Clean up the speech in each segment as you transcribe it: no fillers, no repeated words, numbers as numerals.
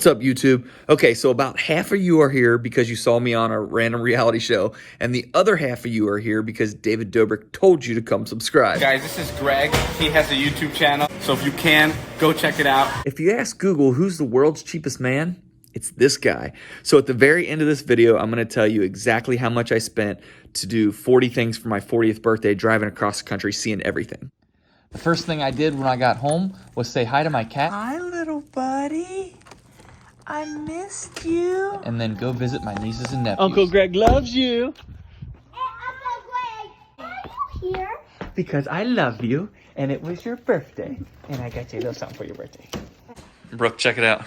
What's up, YouTube? Okay, so about half of you are here because you saw me on a random reality show, and the other half of you are here because David Dobrik told you to come subscribe. Guys, this is Greg. He has a YouTube channel, so if you can, go check it out. If you ask Google who's the world's cheapest man, it's this guy. So at the very end of this video, I'm going to tell you exactly how much I spent to do 40 things for my 40th birthday, driving across the country, seeing everything. The first thing I did when I got home was say hi to my cat. Hi, little buddy. I missed you. And then go visit my nieces and nephews. Uncle Greg loves you. Uncle Greg, are you here? Because I love you, and it was your birthday. And I got you a little something for your birthday. Brooke, check it out.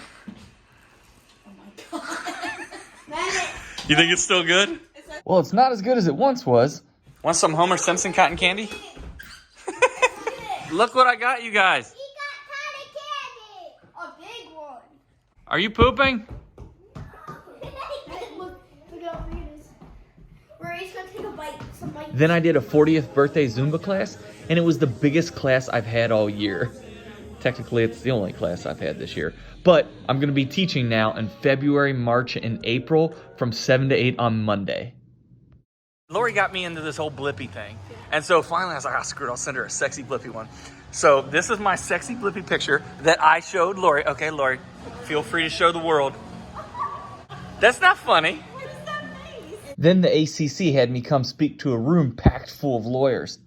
Oh my god. You think it's still good? Well, it's not as good as it once was. Want some Homer Simpson cotton candy? Look what I got you guys. He got cotton candy. A big one. Are you pooping? Look at this. Ray's gonna take a bite. Some bite. Then I did a 40th birthday Zumba class, and it was the biggest class I've had all year. Technically, it's the only class I've had this year. But I'm going to be teaching now in February, March, and April from 7 to 8 on Monday. Lori got me into this whole Blippy thing. And so finally I was like, ah, screw it, I'll send her a sexy Blippy one. So this is my sexy Blippy picture that I showed Lori. Okay, Lori, feel free to show the world. That's not funny. Then the ACC had me come speak to a room packed full of lawyers.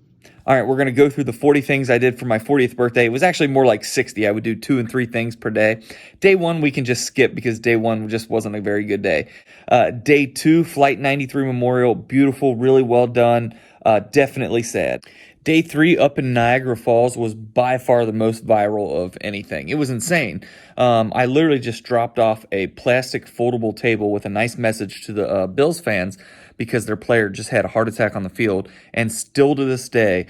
All right, we're going to go through the 40 things I did for my 40th birthday. It was actually more like 60. I would do 2 and 3 things per day. Day 1, we can just skip because day 1 just wasn't a very good day. Day 2, Flight 93 Memorial. Beautiful, really well done. Definitely sad. Day 3, up in Niagara Falls, was by far the most viral of anything. It was insane. I literally just dropped off a plastic foldable table with a nice message to the Bills fans because their player just had a heart attack on the field. And still to this day,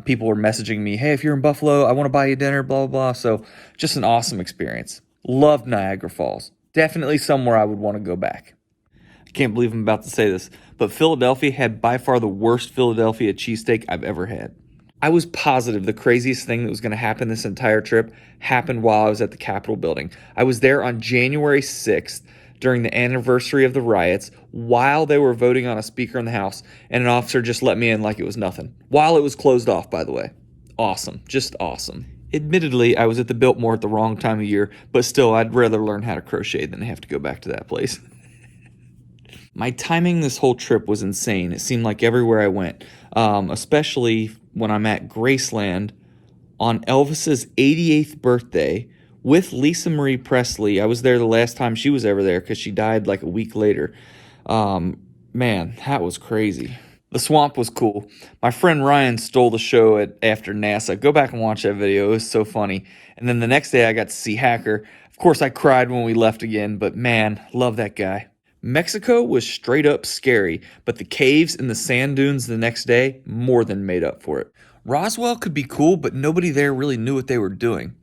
people were messaging me, hey, if you're in Buffalo, I want to buy you dinner, blah, blah, blah. So just an awesome experience. Loved Niagara Falls. Definitely somewhere I would want to go back. I can't believe I'm about to say this, but Philadelphia had by far the worst Philadelphia cheesesteak I've ever had. I was positive the craziest thing that was going to happen this entire trip happened while I was at the Capitol building. I was there on January 6th during the anniversary of the riots while they were voting on a speaker in the House, and an officer just let me in like it was nothing. While it was closed off, by the way. Awesome. Just awesome. Admittedly, I was at the Biltmore at the wrong time of year, but still, I'd rather learn how to crochet than have to go back to that place. My timing this whole trip was insane. It seemed like everywhere I went, especially when I'm at Graceland on Elvis's 88th birthday with Lisa Marie Presley. I was there the last time she was ever there because she died like a week later. Man, that was crazy. The swamp was cool. My friend Ryan stole the show after NASA. Go back and watch that video. It was so funny. And then the next day I got to see Hacker. Of course, I cried when we left again, but man, love that guy. Mexico was straight up scary, but the caves and the sand dunes the next day more than made up for it. Roswell could be cool, but nobody there really knew what they were doing.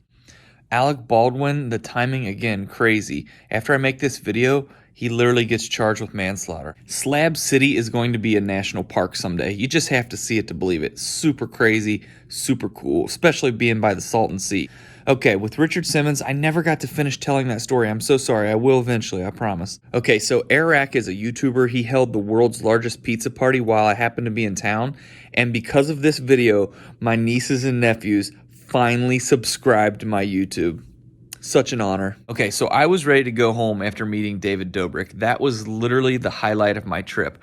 Alec Baldwin, the timing again, crazy. After I make this video, he literally gets charged with manslaughter. Slab City is going to be a national park someday. You just have to see it to believe it. Super crazy, super cool, especially being by the Salton Sea. Okay, with Richard Simmons, I never got to finish telling that story. I'm so sorry. I will eventually, I promise. Okay, so Eric is a YouTuber. He held the world's largest pizza party while I happened to be in town. And because of this video, my nieces and nephews finally subscribed to my YouTube. Such an honor. Okay, so I was ready to go home after meeting David Dobrik. That was literally the highlight of my trip.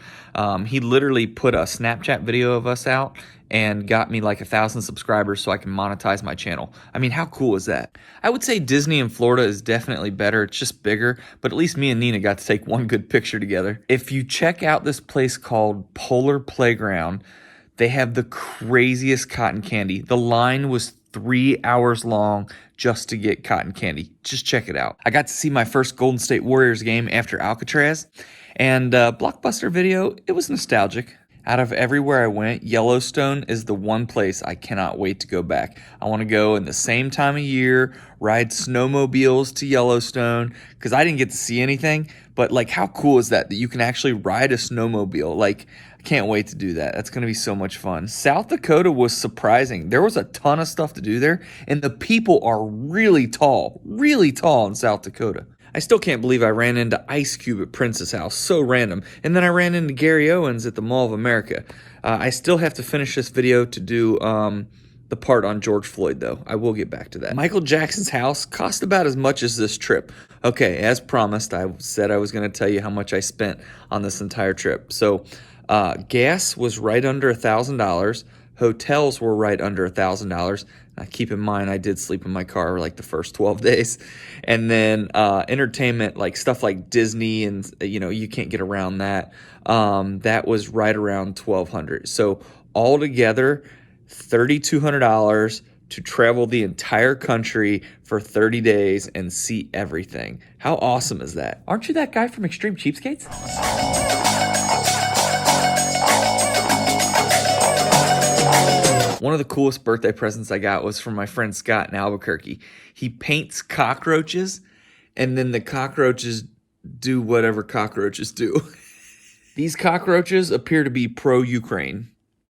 He literally put a Snapchat video of us out and got me like 1,000 subscribers so I can monetize my channel. I mean, how cool is that? I would say Disney in Florida is definitely better. It's just bigger, but at least me and Nina got to take one good picture together. If you check out this place called Polar Playground, they have the craziest cotton candy. The line was 3 hours long just to get cotton candy. Just check it out. I got to see my first Golden State Warriors game after Alcatraz, and Blockbuster Video, it was nostalgic. Out of everywhere I went, Yellowstone is the one place I cannot wait to go back. I want to go in the same time of year, ride snowmobiles to Yellowstone, because I didn't get to see anything, but like how cool is that you can actually ride a snowmobile? Like, I can't wait to do that. That's going to be so much fun. South Dakota was surprising. There was a ton of stuff to do there, and the people are really tall in South Dakota. I still can't believe I ran into Ice Cube at Prince's house. So random. And then I ran into Gary Owens at the Mall of America. I still have to finish this video to do the part on George Floyd, though. I will get back to that. Michael Jackson's house cost about as much as this trip. Okay, as promised, I said I was going to tell you how much I spent on this entire trip. So gas was right under $1,000. Hotels were right under $1,000. Keep in mind, I did sleep in my car like the first 12 days. And then entertainment, like stuff like Disney and, you can't get around that. That was right around $1,200. So altogether, $3,200 to travel the entire country for 30 days and see everything. How awesome is that? Aren't you that guy from Extreme Cheapskates? One of the coolest birthday presents I got was from my friend Scott in Albuquerque. He paints cockroaches, and then the cockroaches do whatever cockroaches do. These cockroaches appear to be pro-Ukraine.